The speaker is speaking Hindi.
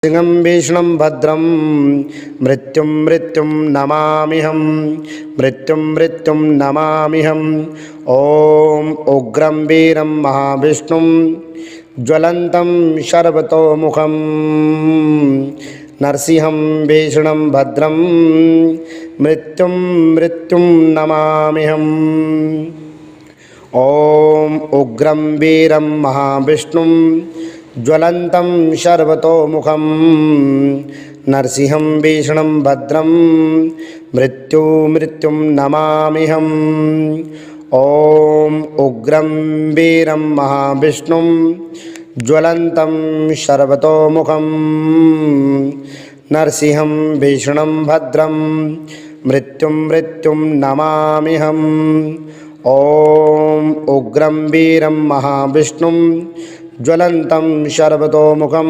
सिंहं भीषणं भद्रं मृत्युं मृत्युं नमाम्यहं मृत्युं मृत्युं नमाम्यहं। ॐ उग्रं वीरं महाविष्णुं ज्वलन्तं सर्वतोमुखं नरसिंहं भीषणं भद्रं मृत्युं मृत्युं नमाम्यहम्। ॐ उग्रं वीरं महाविष्णुं ज्वलन्तं सर्वतोमुखं नरसिंहं भीषणं भद्रं मृत्युं मृत्युं नमाम्यहम्। ॐ उग्रं वीरं महाविष्णुं ज्वलन्तं सर्वतोमुखं नरसिंहं भीषणं भद्रं मृत्युं मृत्युं नमाम्यहम्। ॐ उग्रं वीरं महाविष्णुं ज्वलन्तं सर्वतोमुखं